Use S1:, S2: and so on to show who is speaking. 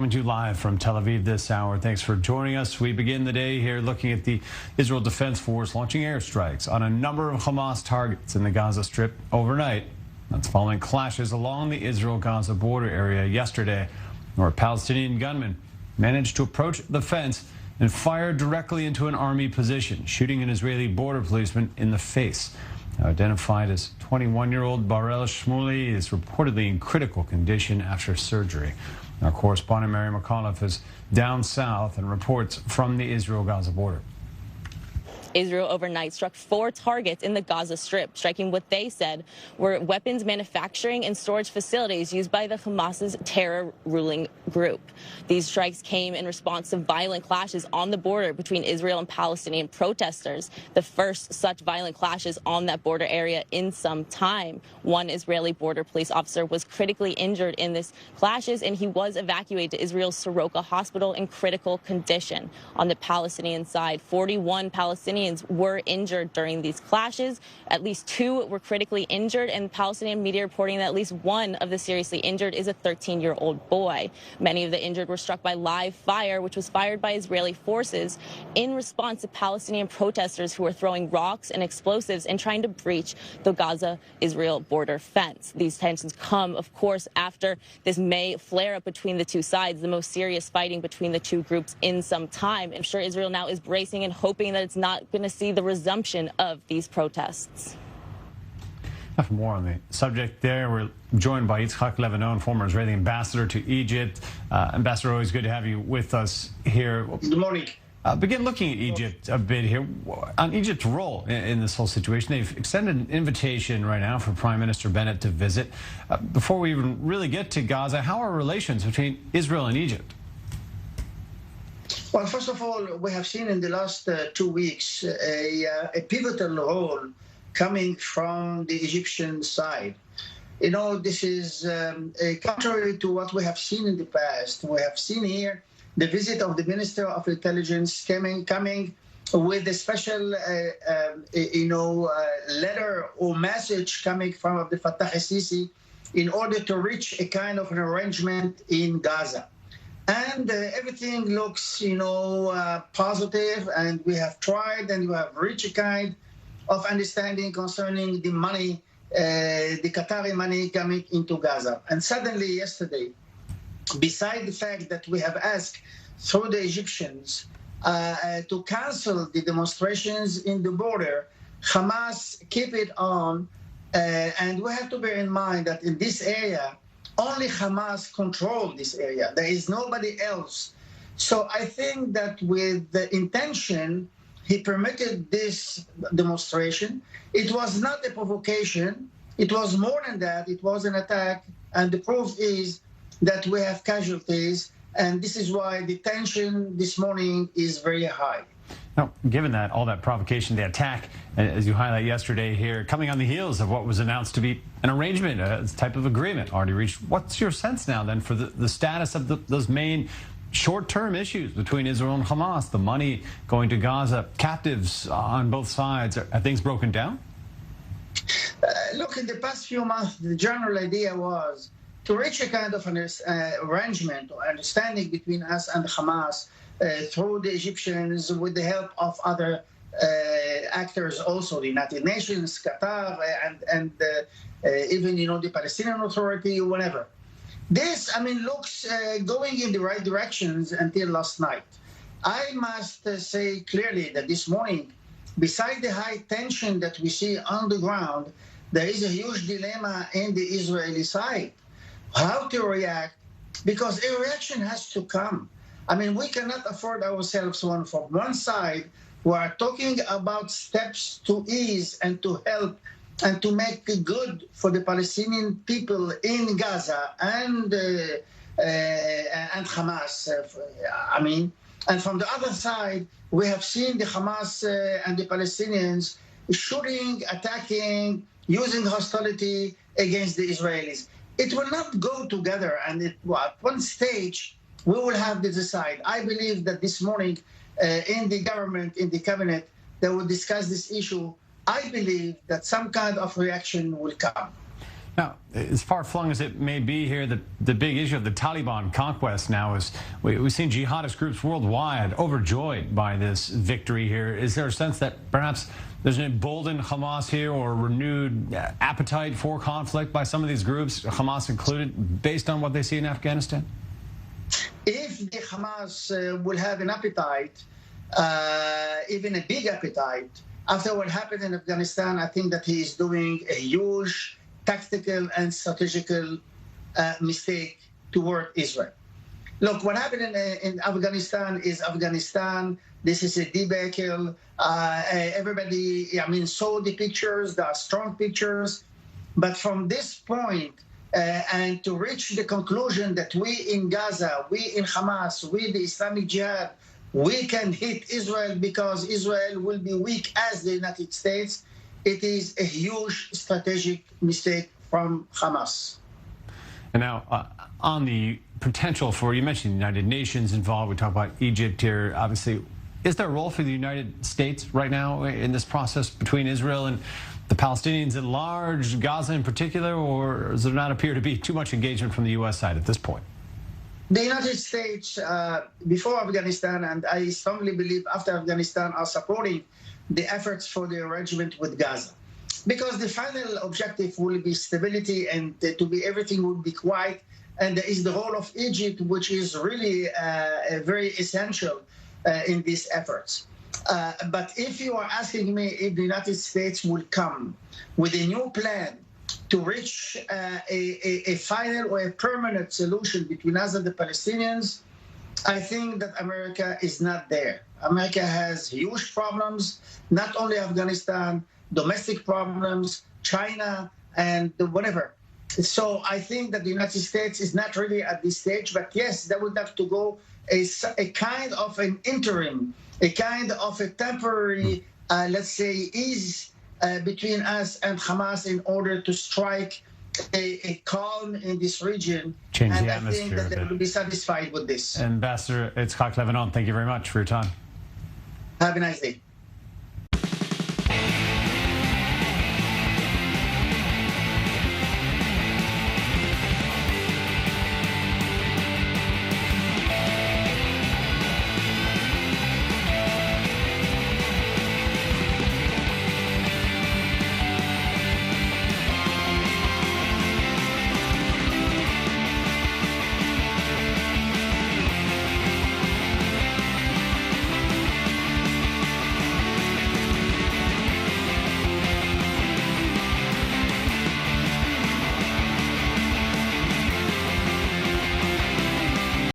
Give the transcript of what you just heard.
S1: coming to you live from Tel Aviv this hour. Thanks for joining us. We begin the day here looking at the Israel Defense Force launching airstrikes on a number of Hamas targets in the Gaza Strip overnight. That's following clashes along the Israel-Gaza border area yesterday, where a Palestinian gunman managed to approach the fence and fire directly into an army position, shooting an Israeli border policeman in the face. Identified as 21-year-old Barel Shmuley is reportedly in critical condition after surgery. Our correspondent Mary McAuliffe is down south and reports from the Israel-Gaza border.
S2: Israel overnight struck 4 targets in the Gaza Strip, striking what they said were weapons manufacturing and storage facilities used by the Hamas's terror ruling group. These strikes came in response to violent clashes on the border between Israel and Palestinian protesters, the first such violent clashes on that border area in some time. One Israeli border police officer was critically injured in these clashes, and he was evacuated to Israel's Soroka hospital in critical condition. On the Palestinian side, 41 Palestinians were injured during these clashes. At least 2 were critically injured, and Palestinian media reporting that at least one of the seriously injured is a 13-year-old boy. Many of the injured were struck by live fire, which was fired by Israeli forces in response to Palestinian protesters who were throwing rocks and explosives and trying to breach the Gaza-Israel border fence. These tensions come, of course, after this May flare-up between the two sides, the most serious fighting between the two groups in some time. I'm sure Israel now is bracing and hoping that it's not going to see the resumption of these protests.
S1: For more on the subject there, we're joined by Yitzhak Levanon, former Israeli ambassador to Egypt. Ambassador, always good to have you with us here.
S3: Good morning.
S1: Begin looking at Egypt a bit here. On Egypt's role in this whole situation, they've extended an invitation right now for Prime Minister Bennett to visit. Before we even really get to Gaza, how are relations between Israel and Egypt?
S3: Well, first of all, we have seen in the last 2 weeks a pivotal role coming from the Egyptian side. You know, this is contrary to what we have seen in the past. We have seen here the visit of the Minister of Intelligence coming with a special, letter or message coming from Abdel Fattah al-Sisi in order to reach a kind of an arrangement in Gaza. And everything looks, positive, and we have tried and we have reached a kind of understanding concerning the money, the Qatari money coming into Gaza. And suddenly yesterday, beside the fact that we have asked through the Egyptians to cancel the demonstrations in the border, Hamas keep it on. And we have to bear in mind that in this area, only Hamas controls this area. There is nobody else. So I think that with the intention, he permitted this demonstration. It was not a provocation. It was more than that. It was an attack. And the proof is that we have casualties. And this is why the tension this morning is very high.
S1: Now, given that, all that provocation, the attack, as you highlight yesterday here, coming on the heels of what was announced to be an arrangement, a type of agreement already reached, what's your sense now then for the status of those main short-term issues between Israel and Hamas, the money going to Gaza, captives on both sides? Are things broken down?
S3: Look, in the past few months, the general idea was to reach a kind of an arrangement or understanding between us and Hamas through the Egyptians with the help of other actors also, the United Nations, Qatar, and even, the Palestinian Authority, whatever. This, looks going in the right directions until last night. I must say clearly that this morning, beside the high tension that we see on the ground, there is a huge dilemma in the Israeli side. How to react, because a reaction has to come. We cannot afford ourselves one. From one side, we are talking about steps to ease and to help and to make it good for the Palestinian people in Gaza and Hamas. And from the other side, we have seen the Hamas and the Palestinians shooting, attacking, using hostility against the Israelis. It will not go together, and at one stage, we will have to decide. I believe that this morning in the government, in the cabinet, they will discuss this issue. I believe that some kind of reaction will come.
S1: Now, as far-flung as it may be here, the big issue of the Taliban conquest now is we've seen jihadist groups worldwide overjoyed by this victory here. Is there a sense that perhaps there's an emboldened Hamas here or renewed appetite for conflict by some of these groups, Hamas included, based on what they see in Afghanistan?
S3: If the Hamas will have an appetite, even a big appetite, after what happened in Afghanistan, I think that he is doing a huge tactical and strategical mistake toward Israel. Look, what happened in Afghanistan is Afghanistan. This is a debacle. Everybody, saw the pictures. There are strong pictures. But from this point, and to reach the conclusion that we in Gaza, we in Hamas, we the Islamic Jihad, we can hit Israel because Israel will be weak as the United States, it is a huge strategic mistake from Hamas.
S1: And now, on the potential for, you mentioned the United Nations involved, we talk about Egypt here, obviously. Is there a role for the United States right now in this process between Israel and the Palestinians at large, Gaza in particular, or does there not appear to be too much engagement from the U.S. side at this point?
S3: The United States, before Afghanistan, and I strongly believe after Afghanistan, are supporting the efforts for the arrangement with Gaza. Because the final objective will be stability and everything will be quiet. And there is the role of Egypt, which is really very essential in these efforts. But if you are asking me if the United States will come with a new plan to reach a final or a permanent solution between us and the Palestinians, I think that America is not there. America has huge problems, not only Afghanistan, domestic problems, China, and whatever. So I think that the United States is not really at this stage, but yes, there would have to go a kind of an interim, a kind of a temporary, let's say, ease between us and Hamas in order to strike a calm in this region.
S1: Change
S3: and
S1: the
S3: I
S1: atmosphere
S3: think that
S1: a
S3: they
S1: bit.
S3: will be satisfied with this.
S1: Ambassador Itzhak Lebanon, thank you very much for your time.
S3: Have a nice day.